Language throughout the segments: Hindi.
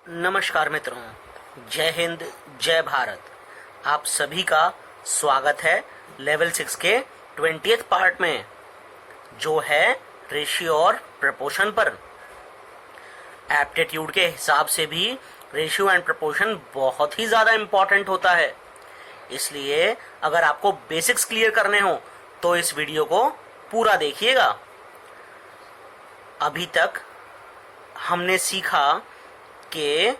नमस्कार मित्रों, जय हिंद, जय भारत। आप सभी का स्वागत है लेवल 6 के 20th पार्ट में, जो है रेशियो और प्रपोर्शन पर। एप्टीट्यूड के हिसाब से भी रेशियो एंड प्रपोर्शन बहुत ही ज़्यादा इम्पॉर्टेंट होता है। इसलिए अगर आपको बेसिक्स क्लियर करने हो तो इस वीडियो को पूरा देखिएगा। अभी तक हमने सीखा कि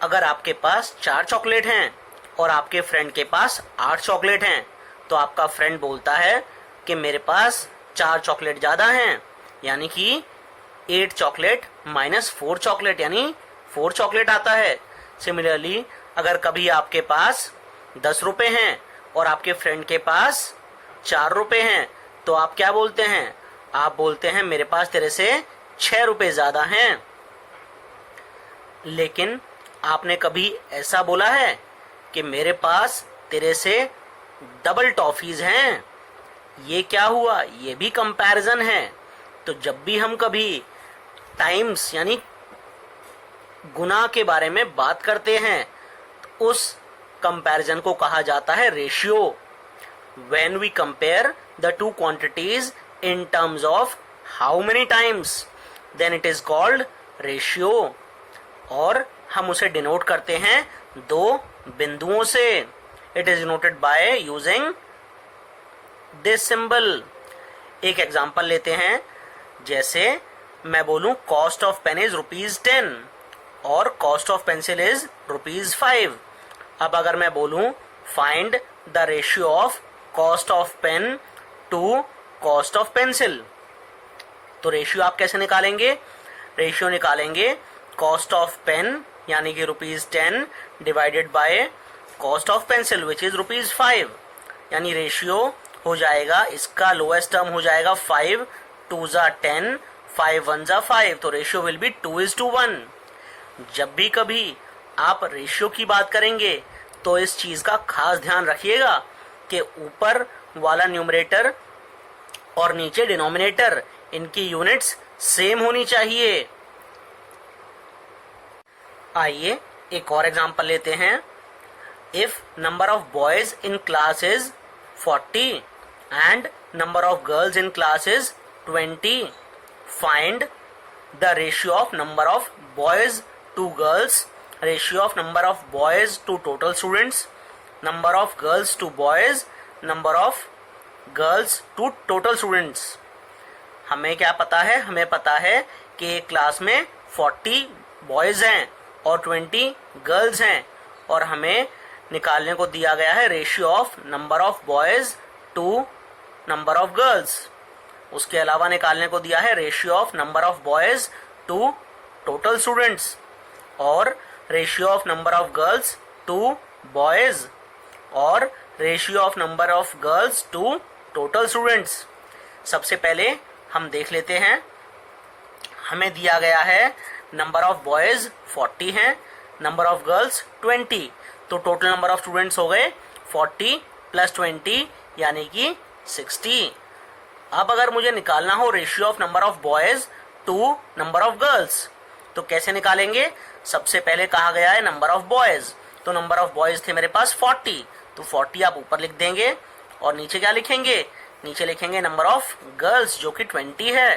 अगर आपके पास 4 चॉकलेट हैं और आपके फ्रेंड के पास 8 चॉकलेट हैं, तो आपका फ्रेंड बोलता है कि मेरे पास 4 चॉकलेट ज़्यादा हैं, यानी कि 8 चॉकलेट माइनस 4 चॉकलेट यानी 4 चॉकलेट आता है। सिमिलरली अगर कभी आपके पास 10 रुपए हैं और आपके फ्रेंड के पास 4 रुपए हैं, तो आप क्या बोलते हैं? आप बोलते हैं मेरे पास तेरे से 6 रुपए ज़्यादा हैं। लेकिन आपने कभी ऐसा बोला है कि मेरे पास तेरे से डबल टॉफीज हैं? ये क्या हुआ? ये भी कंपैरिजन है। तो जब भी हम कभी टाइम्स यानी गुना के बारे में बात करते हैं, तो उस कंपैरिजन को कहा जाता है ratio. When we compare the two quantities in terms of how many times, then it is called ratio. और हम उसे डिनोट करते हैं 2 बिंदुओं से। It is denoted by using this symbol. एक एग्जांपल लेते हैं, जैसे मैं बोलूं कॉस्ट ऑफ पेन इज ₹10 और कॉस्ट ऑफ पेंसिल इज ₹5। अब अगर मैं बोलूं find the ratio of cost of pen to cost of pencil, तो रेशियो आप कैसे निकालेंगे? रेशियो निकालेंगे कॉस्ट ऑफ पेन यानी कि ₹10 divided by cost of pencil which is ₹5, यानी रेशियो हो जाएगा, इसका लोएस्ट टर्म हो जाएगा 5 2 जा 10, 5 1 जा 5, तो रेशियो विल बी 2:1। जब भी कभी आप रेशियो की बात करेंगे तो इस चीज का खास ध्यान रखिएगा कि ऊपर वाला न्यूमरेटर और नीचे डिनोमिनेटर, इनकी यूनिट्स सेम होनी चाहिए। आइए एक और एग्जांपल लेते हैं। If number of boys in class is 40 and number of girls in class is 20, find the ratio of number of boys to girls, ratio of number of boys to total students, number of girls to boys, number of girls to total students. हमें क्या पता है? हमें पता है कि एक क्लास में 40 बॉयज हैं और 20 गर्ल्स हैं, और हमें निकालने को दिया गया है ratio of number of boys to number of girls. उसके अलावा निकालने को दिया है ratio of number of boys to total students और ratio of number of girls to boys और ratio of number of girls to total students. सबसे पहले हम देख लेते हैं। हमें दिया गया है नंबर ऑफ बॉयज 40 हैं, नंबर ऑफ गर्ल्स 20, तो टोटल नंबर ऑफ स्टूडेंट्स हो गए 40 + 20 यानी कि 60। अब अगर मुझे निकालना हो ratio of number of boys to number of girls, तो कैसे निकालेंगे? सबसे पहले कहा गया है नंबर ऑफ बॉयज, तो नंबर ऑफ बॉयज थे मेरे पास 40, तो 40 आप ऊपर लिख देंगे और नीचे क्या लिखेंगे? नीचे लिखेंगे नंबर ऑफ गर्ल्स जो कि 20 है।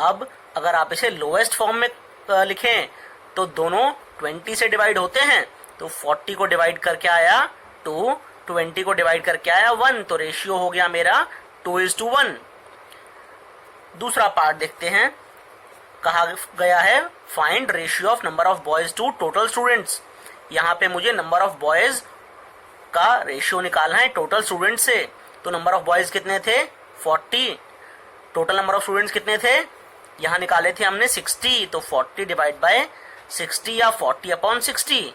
अब अगर आप इसे लोएस्ट फॉर्म में लिखें तो दोनों 20 से डिवाइड होते हैं, तो 40 को डिवाइड करके आया 2, 20 को डिवाइड करके आया 1, तो रेशियो हो गया मेरा 2:1। दूसरा पार्ट देखते हैं। कहा गया है find ratio of number of boys to total students. यहाँ पे मुझे नंबर ऑफ बॉयज का रेशियो निकालना है टोटल स्टूडेंट से। तो नंबर ऑफ बॉयज कितने थे? 40। टोटल नंबर ऑफ स्टूडेंट्स कितने थे? यहाँ निकाले थे हमने 60, तो 40 डिवाइड बाय 60 या 40/60,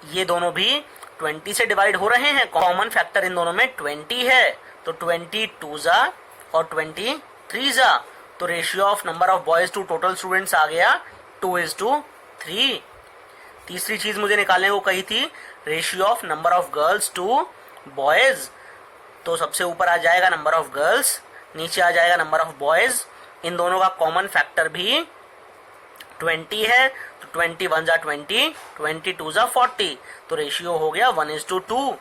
ये दोनों भी 20 से डिवाइड हो रहे हैं। कॉमन फैक्टर इन दोनों में 20 है, तो 20 2 जा और 20 3 जा, तो ratio of number of boys to total students आ गया 2:3। तीसरी चीज मुझे निकालने को कही थी ratio of number of girls to boys, तो सबसे ऊपर आ जाएगा नंबर ऑफ गर्ल्स, नीचे आ जाएगा नंबर ऑफ बॉयज। इन दोनों का कॉमन फैक्टर भी 20 है, तो 21 जा 20, 22 जा 40, तो रेशियो हो गया 1:2।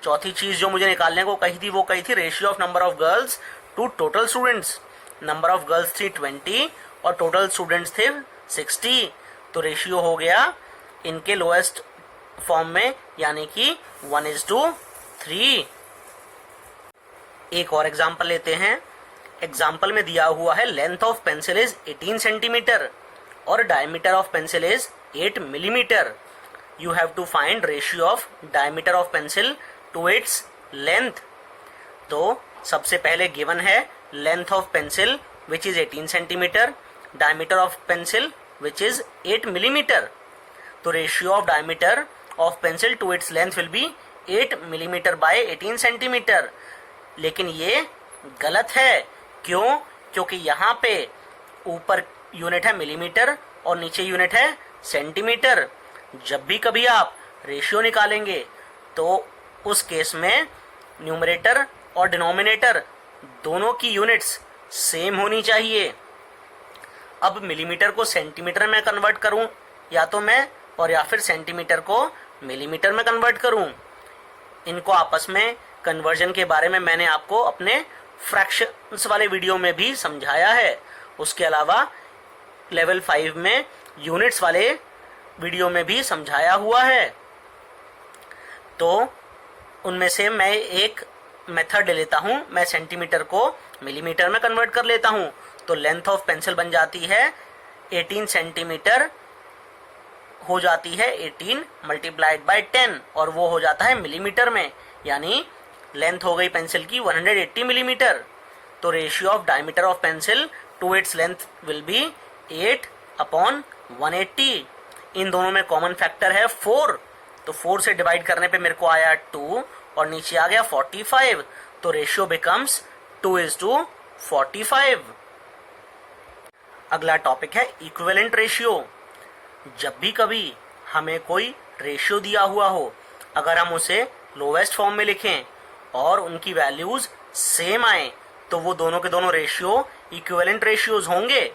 चौथी चीज जो मुझे निकालने को कही थी वो कही थी ratio of number of girls to total students. Number of girls थी 20 और टोटल स्टूडेंट्स थे 60, तो रेशियो हो गया इनके लोएस्ट फॉर्म में यानी कि 1:3। एक और एग्जाम्पल लेते हैं। एग्जाम्पल में दिया हुआ है length of pencil is 18 centimetre और diameter of pencil is 8 millimetre. You have to find ratio of diameter of pencil to its length. तो सबसे पहले गिवन है length of pencil which is 18 centimetre, diameter of pencil which is 8 millimetre. तो ratio of diameter of pencil to its length will be 8 millimetre by 18 centimetre. लेकिन ये गलत है। क्यों? क्योंकि यहाँ पे ऊपर यूनिट है मिलीमीटर और नीचे यूनिट है सेंटीमीटर। जब भी कभी आप रेशियो निकालेंगे तो उस केस में न्यूमरेटर और डिनोमिनेटर दोनों की यूनिट्स सेम होनी चाहिए। अब मिलीमीटर को सेंटीमीटर में कन्वर्ट करूं या तो मैं, और या फिर सेंटीमीटर को मिलीमीटर में कन्वर्ट करूं। इनको आपस में कन्वर्जन के बारे में मैंने आपको अपने फ्रैक्शंस वाले वीडियो में भी समझाया है। उसके अलावा लेवल 5 में यूनिट्स वाले वीडियो में भी समझाया हुआ है। तो उनमें से मैं एक मेथड ले लेता हूं। मैं सेंटीमीटर को मिलीमीटर में कन्वर्ट कर लेता हूं। तो लेंथ ऑफ पेंसिल बन जाती है 18 सेंटीमीटर, हो जाती है 18 मल्टीप्लाइड बाय 10 और वो हो जाता है मिलीमीटर में, यानी लेंथ हो गई पेंसिल की 180 मिलीमीटर। तो ratio of diameter of pencil to its length will be 8/180। इन दोनों में कॉमन फैक्टर है 4, तो 4 से डिवाइड करने पे मेरे को आया 2 और नीचे आ गया 45। तो रेशियो बिकम्स 2:45। अगला टॉपिक है इक्विवेलेंट रेशियो। जब भी कभी हमें कोई रेशियो दिया हुआ हो, अगर हम उसे लोवेस्ट फॉर्म में लिखें और उनकी वैल्यूज सेम आए तो वो दोनों के दोनों रेशियो इक्विवेलेंट रेशियोज होंगे।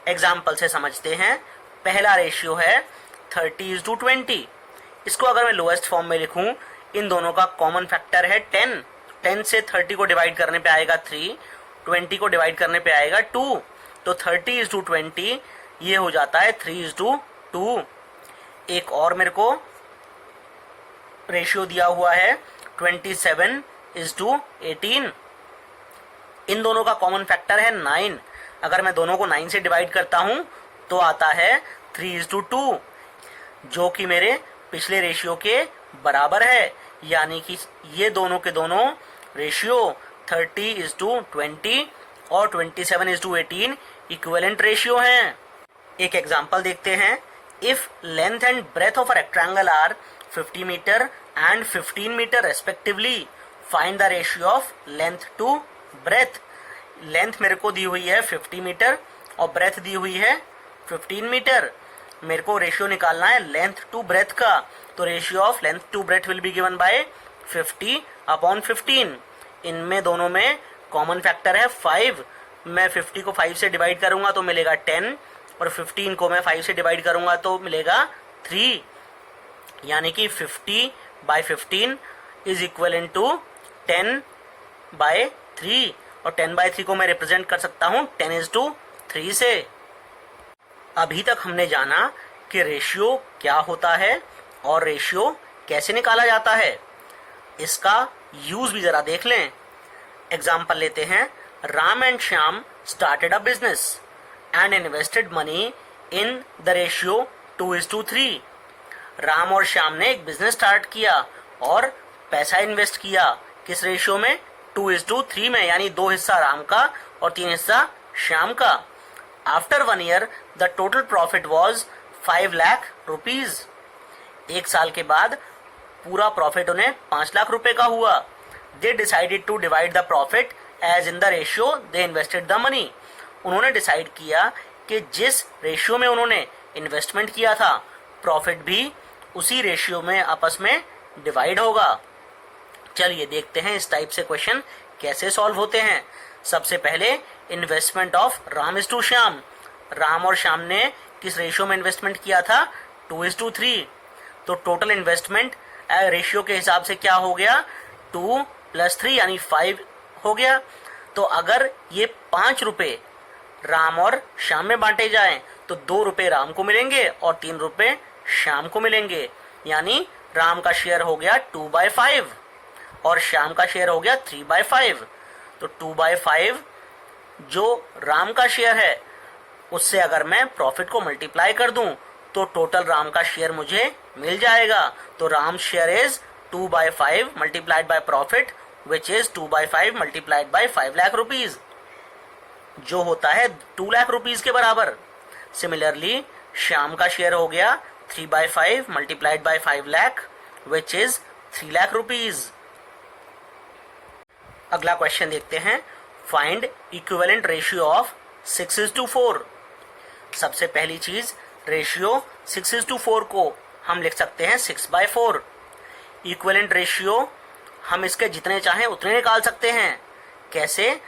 एग्जाम्पल से समझते हैं। पहला रेशियो है 30:20। इसको अगर मैं लोएस्ट फॉर्म में लिखूं, इन दोनों का कॉमन फैक्टर है 10। 10 से 30 को डिवाइड करने पे आएगा 3, 20 को डिवाइड करने पे आएगा 2। तो 30:20 ये हो जाता है 3:2। एक और मेरे को रेशियो दिया हुआ है 27:18। इन दोनों का कॉमन फैक्टर है 9। अगर मैं दोनों को 9 से डिवाइड करता हूं तो आता है 3:2, जो कि मेरे पिछले रेशियो के बराबर है। यानी कि ये दोनों के दोनों रेशियो 30:20 और 27:18 इक्विवेलेंट रेशियो हैं। एक एग्जांपल देखते हैं। If length and breadth of a rectangle are 50 metre and 15 metre respectively, find the ratio of length to breadth. Length मेरे को दी हुई है 50 मीटर और ब्रेथ दी हुई है 15 मीटर। मेरे को रेशियो निकालना है लेंथ टू ब्रेथ का। तो ratio of length to breadth will be given by 50/15। इनमें दोनों में कॉमन फैक्टर है 5। मैं 50 को 5 से डिवाइड करूंगा तो मिलेगा 10 और 15 को मैं 5 से डिवाइड करूंगा तो मिलेगा 3। यानी कि 50/15 इज इक्वलेंट टू 10/3 और 10/3 को मैं रिप्रेजेंट कर सकता हूं 10:3 से। अभी तक हमने जाना कि रेशियो क्या होता है और रेशियो कैसे निकाला जाता है। इसका यूज भी जरा देख लें। एग्जाम्पल लेते हैं। Ram and Shyam started a business and invested money in the ratio 2:3। Ram और श्याम ने एक बिजनेस स्टार्ट किया और पैसा इन्वेस्ट किया किस रेशियो में? 2:3 में, यानी 2 हिस्सा राम का और 3 हिस्सा श्याम का। After 1 year the total profit was 5 lakh rupees. 1 साल के बाद पूरा प्रॉफिट उन्हें 5 लाख रुपए का हुआ। They decided to divide the profit as in the ratio they invested the money. उन्होंने डिसाइड किया कि जिस रेशियो में उन्होंने इन्वेस्टमेंट किया था, प्रॉफिट भी उसी रेशियो में आपस में डिवाइड होगा। चलिए देखते हैं इस टाइप से क्वेश्चन कैसे सॉल्व होते हैं। सबसे पहले investment of Ram is to Shyam. Ram और श्याम ने किस रेशियो में इन्वेस्टमेंट किया था, 2:3। तो टोटल इन्वेस्टमेंट रेशियो के हिसाब से क्या हो गया, 2 + 3 यानी 5 हो गया। तो अगर ये 5 रुपए राम और श्याम में बांटे जाएं तो 2 रुपए राम को मिलेंगे और 3 रुपए श्याम को मिलेंगे, यानी राम का शेयर हो गया 2/5 और श्याम का शेयर हो गया 3/5। तो 2/5 जो राम का शेयर है उससे अगर मैं प्रॉफिट को मल्टीप्लाई कर दूं तो टोटल राम का शेयर मुझे मिल जाएगा। तो Ram share is 2/5 multiplied by profit which is 2/5 multiplied by 5 lakh rupees, जो होता है 2 लाख रुपीज के बराबर। सिमिलरली श्याम का शेयर हो गया 3/5 multiplied by 5 lakh which is 3 lakh rupees. अगला क्वेश्चन देखते हैं, फाइंड इक्विवेलेंट रेशियो ऑफ 6:4। सबसे पहली चीज, रेशियो 6:4 को हम लिख सकते हैं 6/4। इक्विवेलेंट रेशियो हम इसके जितने चाहें उतने निकाल सकते हैं। कैसे?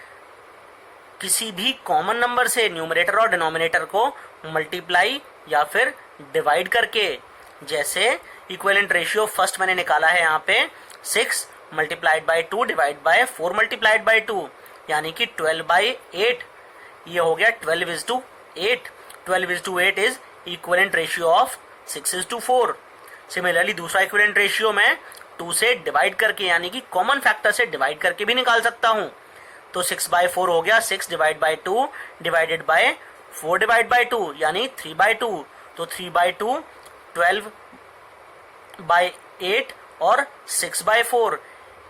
किसी भी कॉमन नंबर से न्यूमरेटर और डिनोमिनेटर को मल्टीप्लाई या फिर डिवाइड करके। जैसे इक्विवेलेंट रेशियो फर्स्ट मैंने निकाला है यहाँ पे 6 multiplied by 2 divide by 4 multiplied by 2 यानी कि 12/8। ये हो गया 12:8। 12:8 is equivalent ratio of 6:4। Similarly दूसरा इक्विवेलेंट रेशियो मैं 2 से डिवाइड करके यानी कि कॉमन फैक्टर से डिवाइड करके भी निकाल सकता हूं। तो 6/4 हो गया 6 divide by 2 divided by 4 divide by 2 यानी 3/2। तो 3/2 12/8 और 6/4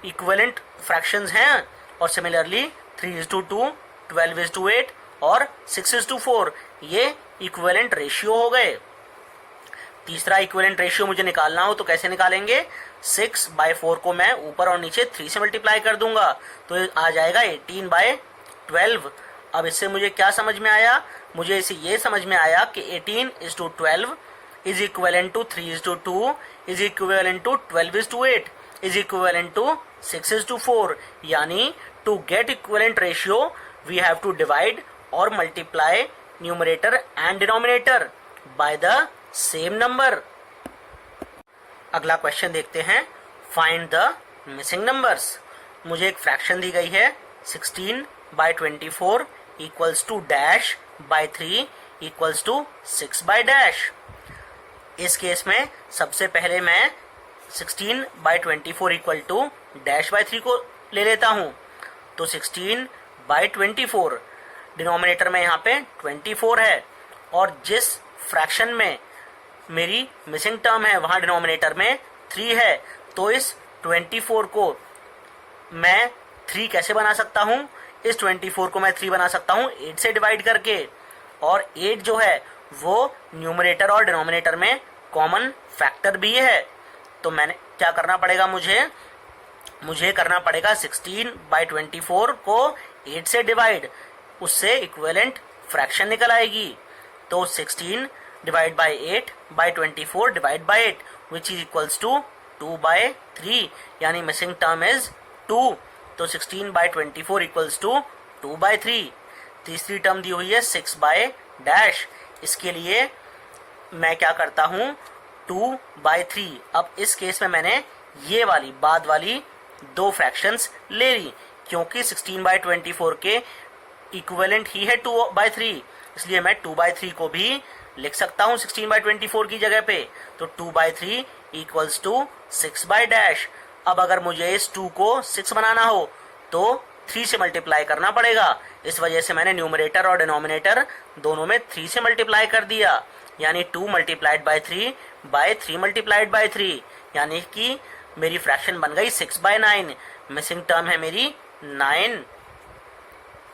इक्विवेलेंट फ्रैक्शंस हैं। और सिमिलरली 3:2, 12:8 और 6:4 ये इक्विवेलेंट रेशियो हो गए। तीसरा इक्विवेलेंट रेशियो मुझे निकालना हो तो कैसे निकालेंगे? 6/4 को मैं ऊपर और नीचे 3 से मल्टीप्लाई कर दूंगा तो आ जाएगा 18/12। अब इससे मुझे क्या समझ में आया? मुझे इसे ये समझ में आया कि 18:12 is equivalent to 3:2 is equivalent to 12:8 is equivalent to 6:4। यानी to get equivalent ratio we have to divide और multiply numerator and denominator by the same number. अगला क्वेश्चन देखते हैं, फाइंड द मिसिंग नंबर्स। मुझे एक फ्रैक्शन दी गई है 16/24 equals to dash by 3 equals to 6/डैश। इस केस में सबसे पहले मैं 16/24 इक्वल टू डैश बाय 3 को ले लेता हूं। तो 16/24 डिनोमिनेटर में यहाँ पे 24 है और जिस फ्रैक्शन में मेरी मिसिंग टर्म है वहां डिनोमिनेटर में 3 है। तो इस 24 को मैं 3 कैसे बना सकता हूं? इस 24 को मैं 3 बना सकता हूं 8 से डिवाइड करके। और 8 जो है वो न्यूमरेटर और डिनोमिनेटर में कॉमन फैक्टर भी है। तो मैंने क्या करना पड़ेगा? मुझे करना पड़ेगा 16/24 को 8 से डिवाइड, उससे इक्विवेलेंट फ्रैक्शन निकल आएगी। तो 16 divide by 8/24 divide by 8 which is equals to 2/3 यानी मिसिंग टर्म इज 2। तो 16/24 इक्वल्स टू 2/3। तीसरी टर्म दी हुई है 6/डैश। इसके लिए मैं क्या करता हूं? 2/3। अब इस केस में मैंने ये वाली बाद वाली दो फ्रैक्शंस ले ली क्योंकि 16/24 के इक्विवेलेंट ही है 2/3, इसलिए मैं 2/3 को भी लिख सकता हूं 16/24 की जगह पे। तो 2/3 इक्वल्स टू 6/डैश। अब अगर मुझे इस 2 को 6 बनाना हो तो 3 से मल्टीप्लाई करना पड़ेगा। इस वजह से मैंने न्यूमरेटर और डिनोमिनेटर दोनों में 3 से मल्टीप्लाई कर दिया, यानी 2 multiplied by 3 by 3 multiplied by 3 यानी कि मेरी फ्रैक्शन बन गई 6/9। मिसिंग टर्म है मेरी 9।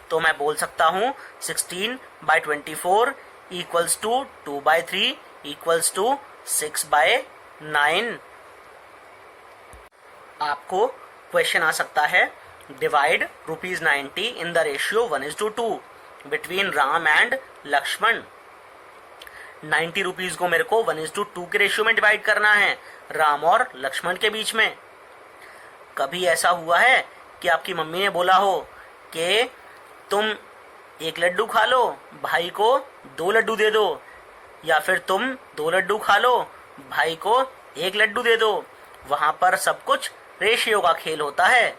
तो मैं बोल सकता हूं 16/24 इक्वल्स टू 2/3 इक्वल्स टू 6/9। आपको क्वेश्चन आ सकता है, divide ₹90 in the ratio 1:2 between Ram and Lakshman. 90 rupees को मेरे को 1:2 के रेशियो में डिवाइड करना है राम और लक्ष्मण के बीच में। कभी ऐसा हुआ है कि आपकी मम्मी ने बोला हो कि तुम 1 लड्डू खा लो, भाई को 2 लड्डू दे दो, या फिर तुम 2 लड्डू खा लो, भाई को 1 लड्डू दे दो। वहां पर सब कुछ रेशियो का खेल होता है।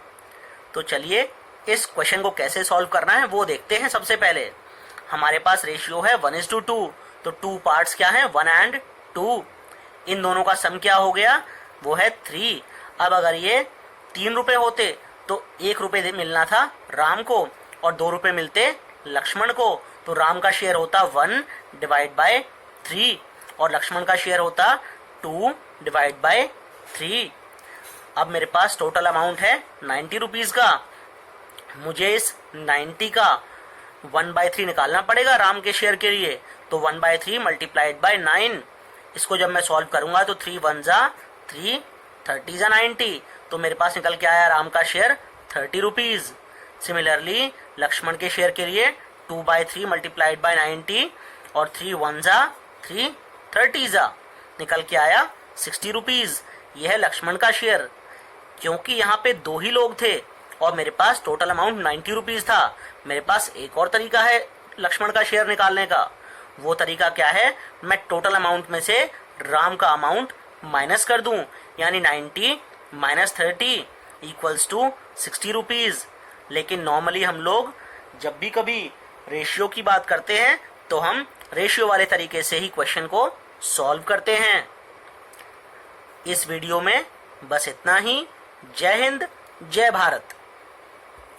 तो चलिए इस क्वेश्चन को कैसे सॉल्व करना है वो देखते हैं। सबसे पहले हमारे पास रेशियो है 1:2, तो 2 पार्ट्स क्या है, 1 and 2। इन दोनों का सम क्या हो गया, वो है 3। अब अगर ये 3 रुपए होते तो 1 रुपए मिलना था राम को और 2 रुपए मिलते लक्ष्मण को। तो राम का शेयर होता 1/3 और लक्ष्मण का शेयर होता 2/3। अब मेरे पास टोटल अमाउंट है 90 रुपीज का। मुझे इस 90 का 1/3 निकालना पड़ेगा राम के शेयर के लिए। तो 1/3 मल्टीप्लाइड बाय 9। इसको जब मैं सॉल्व करूंगा तो 3 1 जा 3, 30 जा 90। तो मेरे पास निकल के आया राम का शेयर 30 रुपीज। सिमिलरली लक्ष्मण के शेयर के लिए 2/3 मल्टीप्लाइड बाय 90 और 3 1 जा 3, 30 जा निकल के आया 60 रुपीज। यह है लक्ष्मण का शेयर। क्योंकि यहाँ पे 2 ही लोग थे और मेरे पास टोटल अमाउंट 90 रुपीज था, मेरे पास एक और तरीका है लक्ष्मण का शेयर निकालने का। वो तरीका क्या है, मैं टोटल अमाउंट में से राम का अमाउंट माइनस कर दूं, यानी 90 - 30 = 60 रुपीज। लेकिन नॉर्मली हम लोग जब भी कभी रेशियो की बात करते हैं तो हम रेशियो वाले तरीके से ही क्वेश्चन को सॉल्व करते हैं। इस वीडियो में बस इतना ही। जय हिंद, जय भारत।